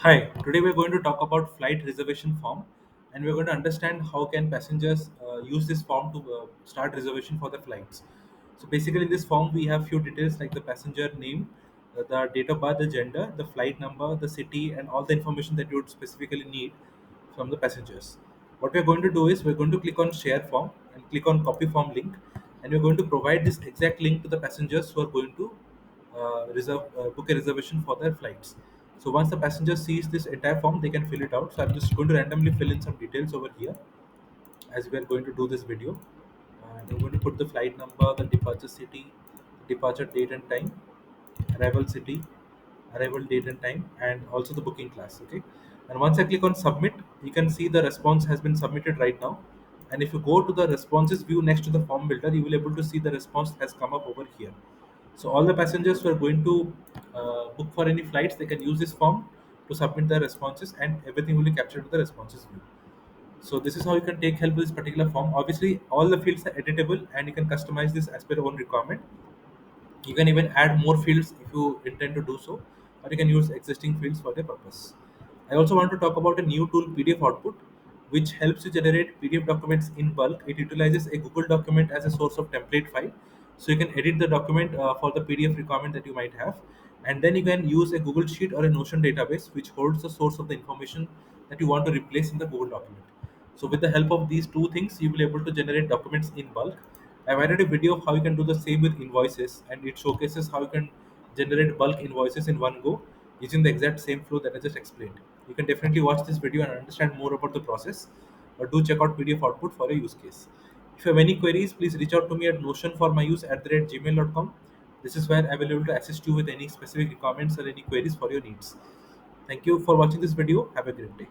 Hi, today we're going to talk about flight reservation form and we're going to understand how can passengers use this form to start reservation for their flights. So basically in this form we have few details like the passenger name, the date of birth, the gender, the flight number, the city and all the information that you would specifically need from the passengers. What we're going to do is we're going to click on share form and click on copy form link and we're going to provide this exact link to the passengers who are going to book a reservation for their flights. So once the passenger sees this entire form, they can fill it out. So I'm just going to randomly fill in some details over here as we are going to do this video. And I'm going to put the flight number, the departure city, departure date and time, arrival city, arrival date and time, and also the booking class. Okay. And once I click on submit, you can see the response has been submitted right now. And if you go to the responses view next to the form builder, you will able to see the response has come up over here. So all the passengers who are going to book for any flights, they can use this form to submit their responses, and everything will be captured to the responses view. So this is how you can take help with this particular form. Obviously, all the fields are editable, and you can customize this as per your own requirement. You can even add more fields if you intend to do so, or you can use existing fields for the purpose. I also want to talk about a new tool, PDF Output, which helps you generate PDF documents in bulk. It utilizes a Google document as a source of template file. So you can edit the document for the PDF requirement that you might have. And then you can use a Google Sheet or a Notion database, which holds the source of the information that you want to replace in the Google document. So with the help of these two things, you will be able to generate documents in bulk. I've added a video of how you can do the same with invoices, and it showcases how you can generate bulk invoices in one go using the exact same flow that I just explained. You can definitely watch this video and understand more about the process, but do check out PDF output for a use case. If you have any queries, please reach out to me at notion for my use at gmail.com. This is where I will be able to assist you with any specific requirements or any queries for your needs. Thank you for watching this video. Have a great day.